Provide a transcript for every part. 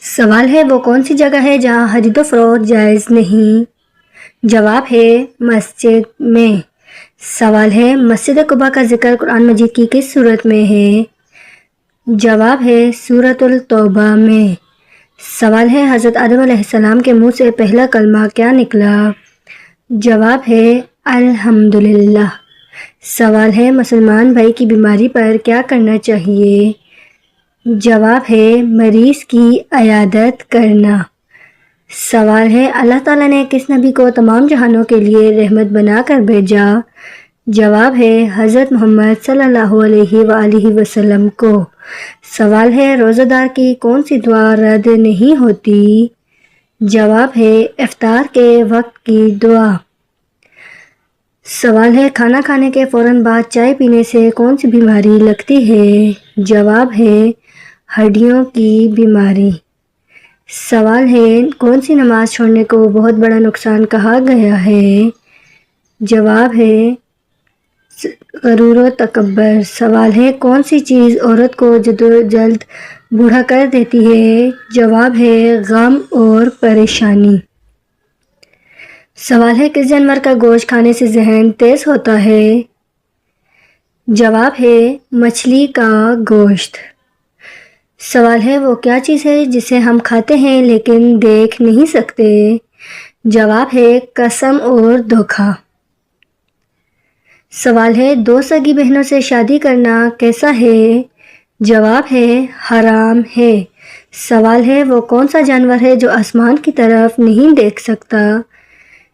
سوال ہے وہ کون سی جگہ ہے جہاں خرید و فروخت جائز نہیں؟ جواب ہے مسجد میں۔ سوال ہے مسجد قباء کا ذکر قرآن مجید کی کس سورت میں ہے؟ جواب ہے سورۃ التوبہ میں۔ سوال ہے حضرت آدم علیہ السلام کے منہ سے پہلا کلمہ کیا نکلا؟ جواب ہے الحمدللہ۔ سوال ہے مسلمان بھائی کی بیماری پر کیا کرنا چاہیے؟ جواب ہے مریض کی عیادت کرنا۔ سوال ہے اللہ تعالیٰ نے کس نبی کو تمام جہانوں کے لیے رحمت بنا کر بھیجا؟ جواب ہے حضرت محمد صلی اللہ علیہ وآلہ وسلم کو۔ سوال ہے روزہ دار کی کون سی دعا رد نہیں ہوتی؟ جواب ہے افطار کے وقت کی دعا۔ سوال ہے کھانا کھانے کے فوراً بعد چائے پینے سے کون سی بیماری لگتی ہے؟ جواب ہے ہڈیوں کی بیماری۔ سوال ہے کون سی نماز چھوڑنے کو بہت بڑا نقصان کہا گیا ہے؟ جواب ہے غرور و تکبر۔ سوال ہے کون سی چیز عورت کو جلد بوڑھا کر دیتی ہے؟ جواب ہے غم اور پریشانی۔ سوال ہے کس جانور کا گوشت کھانے سے ذہن تیز ہوتا ہے؟ جواب ہے مچھلی کا گوشت۔ سوال ہے وہ کیا چیز ہے جسے ہم کھاتے ہیں لیکن دیکھ نہیں سکتے؟ جواب ہے قسم اور دھوکہ۔ سوال ہے دو سگی بہنوں سے شادی کرنا کیسا ہے؟ جواب ہے حرام ہے۔ سوال ہے وہ کون سا جانور ہے جو آسمان کی طرف نہیں دیکھ سکتا؟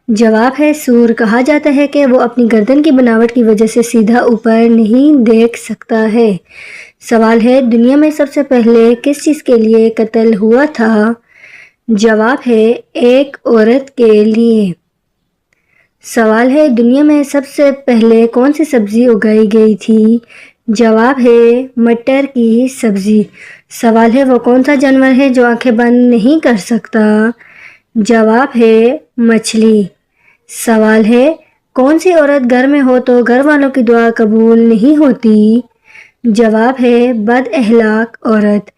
جواب ہے سور۔ کہا جاتا ہے کہ وہ اپنی گردن کی بناوٹ کی وجہ سے سیدھا اوپر نہیں دیکھ سکتا ہے۔ سوال ہے دنیا میں سب سے پہلے کس چیز کے لیے قتل ہوا تھا؟ جواب ہے ایک عورت کے لیے۔ سوال ہے دنیا میں سب سے پہلے کون سی سبزی اگائی گئی تھی؟ جواب ہے مٹر کی سبزی۔ سوال ہے وہ کون سا جانور ہے جو آنکھیں بند نہیں کر سکتا؟ جواب ہے مچھلی۔ سوال ہے کون سی عورت گھر میں ہو تو گھر والوں کی دعا قبول نہیں ہوتی؟ جواب ہے بد اخلاق عورت۔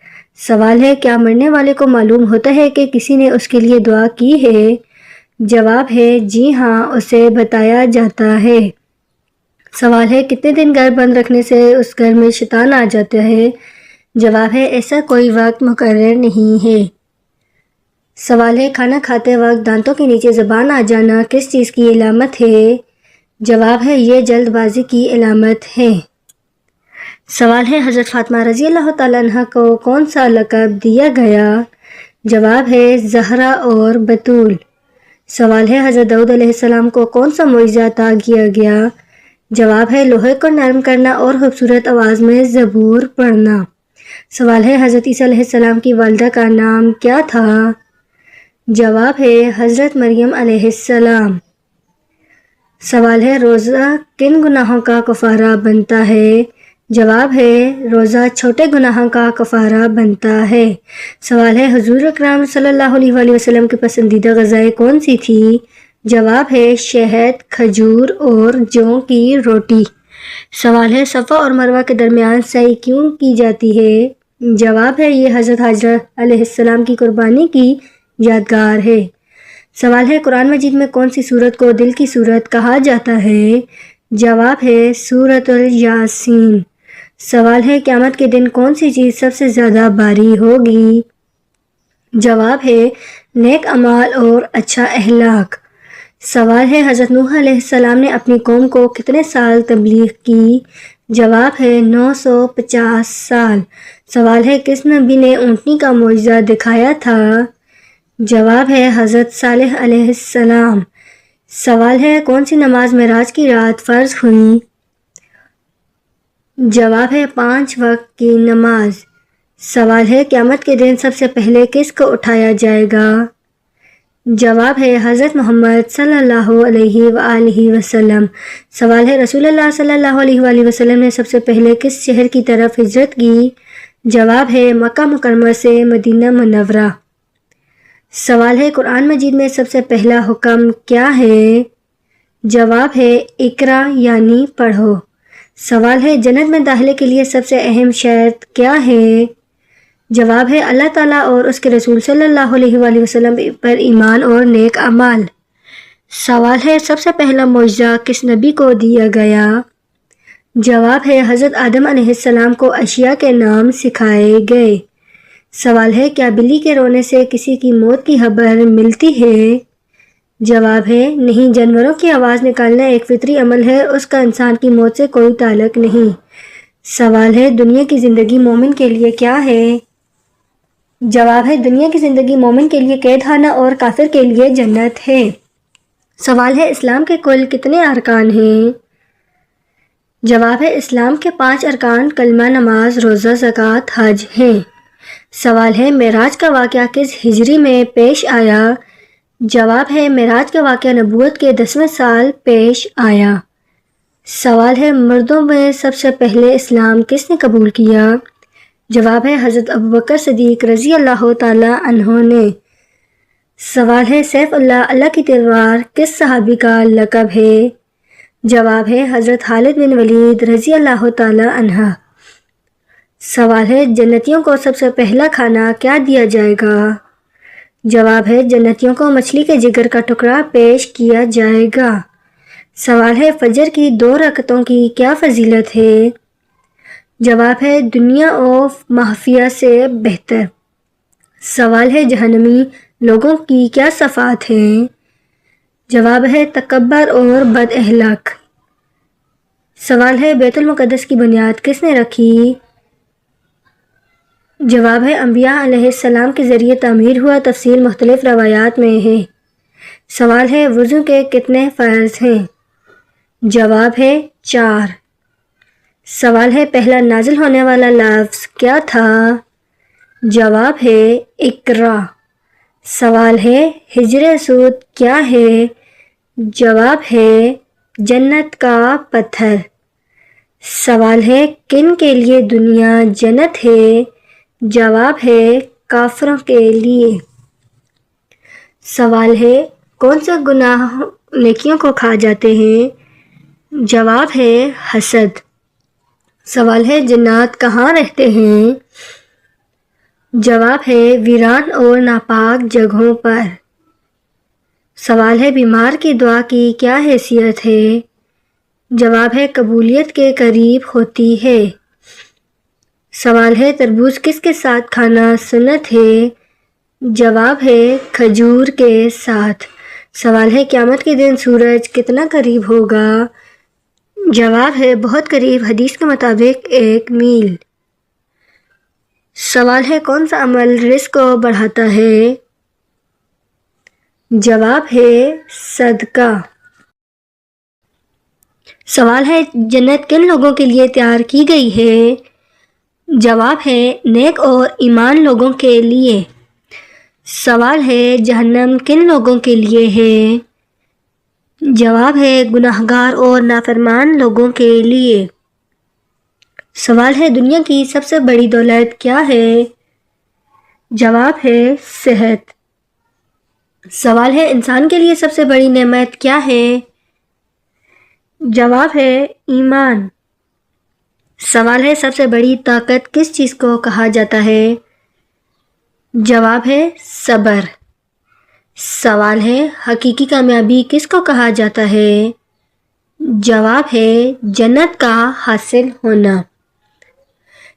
سوال ہے کیا مرنے والے کو معلوم ہوتا ہے کہ کسی نے اس کے لیے دعا کی ہے؟ جواب ہے جی ہاں، اسے بتایا جاتا ہے۔ سوال ہے کتنے دن گھر بند رکھنے سے اس گھر میں شیطان آ جاتا ہے؟ جواب ہے ایسا کوئی وقت مقرر نہیں ہے۔ سوال ہے کھانا کھاتے وقت دانتوں کے نیچے زبان آ جانا کس چیز کی علامت ہے؟ جواب ہے یہ جلد بازی کی علامت ہے۔ سوال ہے حضرت فاطمہ رضی اللہ تعالیٰ عنہ کو کون سا لقب دیا گیا؟ جواب ہے زہرا اور بتول۔ سوال ہے حضرت داؤد علیہ السلام کو کون سا معجزہ عطا کیا گیا؟ جواب ہے لوہے کو نرم کرنا اور خوبصورت آواز میں زبور پڑھنا۔ سوال ہے حضرت عیسیٰ علیہ السلام کی والدہ کا نام کیا تھا؟ جواب ہے حضرت مریم علیہ السلام۔ سوال ہے روزہ کن گناہوں کا کفارہ بنتا ہے؟ جواب ہے روزہ چھوٹے گناہوں کا کفارہ بنتا ہے۔ سوال ہے حضور اکرم صلی اللہ علیہ وآلہ وسلم کی پسندیدہ غذائیں کون سی تھی؟ جواب ہے شہد، کھجور اور جو کی روٹی۔ سوال ہے صفا اور مروہ کے درمیان سعی کیوں کی جاتی ہے؟ جواب ہے یہ حضرت حاجرہ علیہ السلام کی قربانی کی یادگار ہے۔ سوال ہے قرآن مجید میں کون سی سورت کو دل کی سورت کہا جاتا ہے؟ جواب ہے سورۃ الیاسین۔ سوال ہے قیامت کے دن کون سی چیز سب سے زیادہ بھاری ہوگی؟ جواب ہے نیک اعمال اور اچھا اخلاق۔ سوال ہے حضرت نوح علیہ السلام نے اپنی قوم کو کتنے سال تبلیغ کی؟ جواب ہے 950 سال۔ سوال ہے کس نبی نے اونٹنی کا معجزہ دکھایا تھا؟ جواب ہے حضرت صالح علیہ السلام۔ سوال ہے کون سی نماز معراج کی رات فرض ہوئی؟ جواب ہے 5 وقت کی نماز۔ سوال ہے قیامت کے دن سب سے پہلے کس کو اٹھایا جائے گا؟ جواب ہے حضرت محمد صلی اللہ علیہ وآلہ وسلم۔ سوال ہے رسول اللہ صلی اللہ علیہ وآلہ وسلم نے سب سے پہلے کس شہر کی طرف ہجرت کی؟ جواب ہے مکہ مکرمہ سے مدینہ منورہ۔ سوال ہے قرآن مجید میں سب سے پہلا حکم کیا ہے؟ جواب ہے اقرا یعنی پڑھو۔ سوال ہے جنت میں داخلے کے لیے سب سے اہم شرط کیا ہے؟ جواب ہے اللہ تعالیٰ اور اس کے رسول صلی اللہ علیہ وآلہ وسلم پر ایمان اور نیک اعمال۔ سوال ہے سب سے پہلا معجزہ کس نبی کو دیا گیا؟ جواب ہے حضرت آدم علیہ السلام کو اشیاء کے نام سکھائے گئے۔ سوال ہے کیا بلی کے رونے سے کسی کی موت کی خبر ملتی ہے؟ جواب ہے نہیں، جانوروں کی آواز نکالنا ایک فطری عمل ہے، اس کا انسان کی موت سے کوئی تعلق نہیں۔ سوال ہے دنیا کی زندگی مومن کے لیے کیا ہے؟ جواب ہے دنیا کی زندگی مومن کے لیے قید خانہ اور کافر کے لیے جنت ہے۔ سوال ہے اسلام کے کل کتنے ارکان ہیں؟ جواب ہے اسلام کے 5 ارکان کلمہ، نماز، روزہ، زکوٰۃ، حج ہیں۔ سوال ہے معراج کا واقعہ کس ہجری میں پیش آیا؟ جواب ہے معراج کا واقعہ نبوت کے 10ویں سال پیش آیا۔ سوال ہے مردوں میں سب سے پہلے اسلام کس نے قبول کیا؟ جواب ہے حضرت ابوبکر صدیق رضی اللہ تعالی عنہ نے۔ سوال ہے سیف اللہ، اللہ کی تلوار کس صحابی کا لقب ہے؟ جواب ہے حضرت خالد بن ولید رضی اللہ تعالی عنہ۔ سوال ہے جنتیوں کو سب سے پہلا کھانا کیا دیا جائے گا؟ جواب ہے جنتیوں کو مچھلی کے جگر کا ٹکڑا پیش کیا جائے گا۔ سوال ہے فجر کی 2 رکعتوں کی کیا فضیلت ہے؟ جواب ہے دنیا و مافیہ سے بہتر۔ سوال ہے جہنمی لوگوں کی کیا صفات ہیں؟ جواب ہے تکبر اور بد اخلاق۔ سوال ہے بیت المقدس کی بنیاد کس نے رکھی؟ جواب ہے انبیاء علیہ السلام کے ذریعے تعمیر ہوا، تفصیل مختلف روایات میں ہے۔ سوال ہے وضو کے کتنے فرض ہیں؟ جواب ہے 4۔ سوال ہے پہلا نازل ہونے والا لفظ کیا تھا؟ جواب ہے اقرا۔ سوال ہے حجر اسود کیا ہے؟ جواب ہے جنت کا پتھر۔ سوال ہے کن کے لیے دنیا جنت ہے؟ جواب ہے کافروں کے لیے۔ سوال ہے کون سے گناہ نیکیوں کو کھا جاتے ہیں؟ جواب ہے حسد۔ سوال ہے جنات کہاں رہتے ہیں؟ جواب ہے ویران اور ناپاک جگہوں پر۔ سوال ہے بیمار کی دعا کی کیا حیثیت ہے؟ جواب ہے قبولیت کے قریب ہوتی ہے۔ سوال ہے تربوز کس کے ساتھ کھانا سنت ہے؟ جواب ہے کھجور کے ساتھ۔ سوال ہے قیامت کے دن سورج کتنا قریب ہوگا؟ جواب ہے بہت قریب، حدیث کے مطابق 1 میل۔ سوال ہے کون سا عمل رزق کو بڑھاتا ہے؟ جواب ہے صدقہ۔ سوال ہے جنت کن لوگوں کے لیے تیار کی گئی ہے؟ جواب ہے نیک اور ایمان لوگوں کے لیے۔ سوال ہے جہنم کن لوگوں کے لیے ہے؟ جواب ہے گناہگار اور نافرمان لوگوں کے لیے۔ سوال ہے دنیا کی سب سے بڑی دولت کیا ہے؟ جواب ہے صحت۔ سوال ہے انسان کے لیے سب سے بڑی نعمت کیا ہے؟ جواب ہے ایمان۔ سوال ہے سب سے بڑی طاقت کس چیز کو کہا جاتا ہے؟ جواب ہے صبر۔ سوال ہے حقیقی کامیابی کس کو کہا جاتا ہے؟ جواب ہے جنت کا حاصل ہونا۔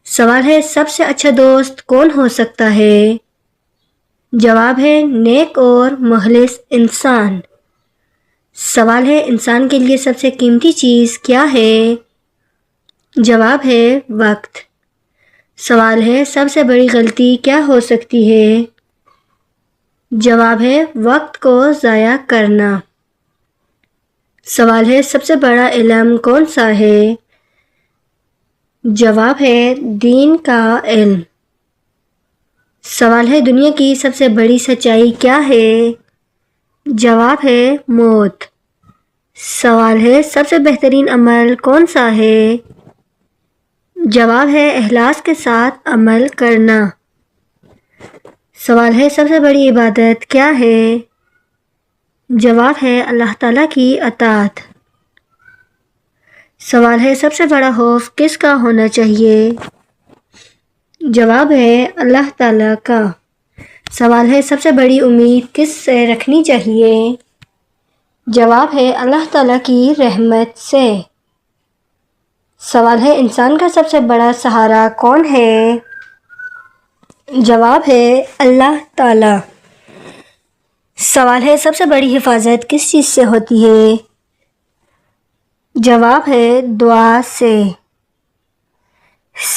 سوال ہے سب سے اچھا دوست کون ہو سکتا ہے؟ جواب ہے نیک اور مخلص انسان۔ سوال ہے انسان کے لیے سب سے قیمتی چیز کیا ہے؟ جواب ہے وقت۔ سوال ہے سب سے بڑی غلطی کیا ہو سکتی ہے؟ جواب ہے وقت کو ضائع کرنا۔ سوال ہے سب سے بڑا علم کون سا ہے؟ جواب ہے دین کا علم۔ سوال ہے دنیا کی سب سے بڑی سچائی کیا ہے؟ جواب ہے موت۔ سوال ہے سب سے بہترین عمل کون سا ہے؟ جواب ہے اخلاص کے ساتھ عمل کرنا۔ سوال ہے سب سے بڑی عبادت کیا ہے؟ جواب ہے اللہ تعالیٰ کی اطاعت۔ سوال ہے سب سے بڑا خوف کس کا ہونا چاہیے؟ جواب ہے اللہ تعالیٰ کا۔ سوال ہے سب سے بڑی امید کس سے رکھنی چاہیے؟ جواب ہے اللہ تعالیٰ کی رحمت سے۔ سوال ہے انسان کا سب سے بڑا سہارا کون ہے؟ جواب ہے اللہ تعالیٰ۔ سوال ہے سب سے بڑی حفاظت کس چیز سے ہوتی ہے؟ جواب ہے دعا سے۔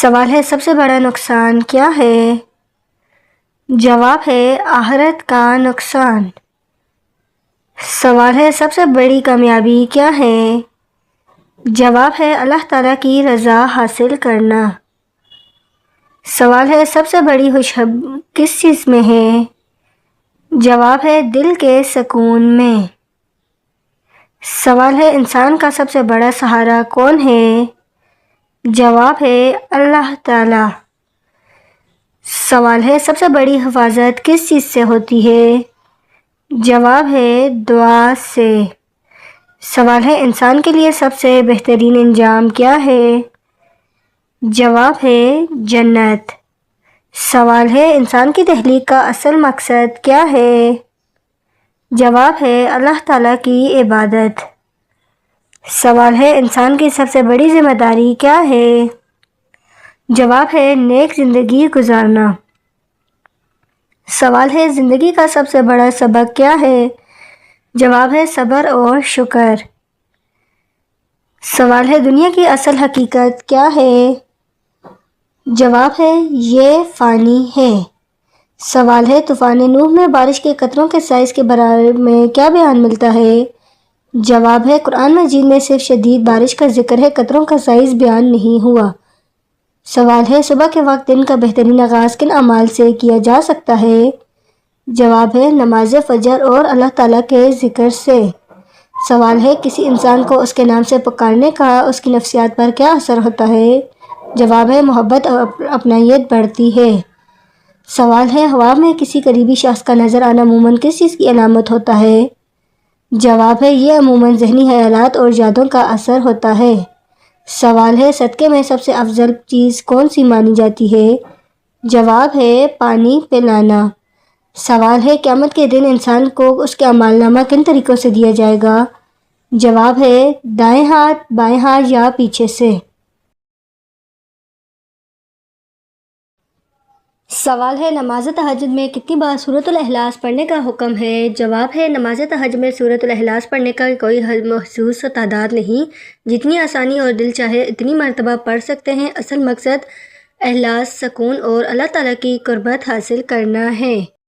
سوال ہے سب سے بڑا نقصان کیا ہے؟ جواب ہے آخرت کا نقصان۔ سوال ہے سب سے بڑی کامیابی کیا ہے؟ جواب ہے اللہ تعالیٰ کی رضا حاصل کرنا۔ سوال ہے سب سے بڑی خوشخبری کس چیز میں ہے؟ جواب ہے دل کے سکون میں۔ سوال ہے انسان کا سب سے بڑا سہارا کون ہے؟ جواب ہے اللہ تعالیٰ۔ سوال ہے سب سے بڑی حفاظت کس چیز سے ہوتی ہے؟ جواب ہے دعا سے۔ سوال ہے انسان کے لیے سب سے بہترین انجام کیا ہے؟ جواب ہے جنت۔ سوال ہے انسان کی تخلیق کا اصل مقصد کیا ہے؟ جواب ہے اللہ تعالیٰ کی عبادت۔ سوال ہے انسان کی سب سے بڑی ذمہ داری کیا ہے؟ جواب ہے نیک زندگی گزارنا۔ سوال ہے زندگی کا سب سے بڑا سبق کیا ہے؟ جواب ہے صبر اور شکر۔ سوال ہے دنیا کی اصل حقیقت کیا ہے؟ جواب ہے یہ فانی ہے۔ سوال ہے طوفان نوح میں بارش کے قطروں کے سائز کے بارے میں کیا بیان ملتا ہے؟ جواب ہے قرآن مجید میں صرف شدید بارش کا ذکر ہے، قطروں کا سائز بیان نہیں ہوا۔ سوال ہے صبح کے وقت دن کا بہترین آغاز کن اعمال سے کیا جا سکتا ہے؟ جواب ہے نماز فجر اور اللہ تعالیٰ کے ذکر سے۔ سوال ہے کسی انسان کو اس کے نام سے پکارنے کا اس کی نفسیات پر کیا اثر ہوتا ہے؟ جواب ہے محبت اور اپنائیت بڑھتی ہے۔ سوال ہے ہوا میں کسی قریبی شخص کا نظر آنا عموماً کس چیز کی علامت ہوتا ہے؟ جواب ہے یہ عموماً ذہنی خیالات اور یادوں کا اثر ہوتا ہے۔ سوال ہے صدقے میں سب سے افضل چیز کون سی مانی جاتی ہے؟ جواب ہے پانی پلانا۔ سوال ہے قیامت کے دن انسان کو اس کے اعمال نامہ کن طریقوں سے دیا جائے گا؟ جواب ہے دائیں ہاتھ، بائیں ہاتھ یا پیچھے سے۔ سوال ہے نماز تہجد میں کتنی بار سورۃ الاخلاص پڑھنے کا حکم ہے؟ جواب ہے نماز تہجد میں سورۃ الاخلاص پڑھنے کا کوئی محسوس تعداد نہیں، جتنی آسانی اور دل چاہے اتنی مرتبہ پڑھ سکتے ہیں۔ اصل مقصد اخلاص، سکون اور اللہ تعالیٰ کی قربت حاصل کرنا ہے۔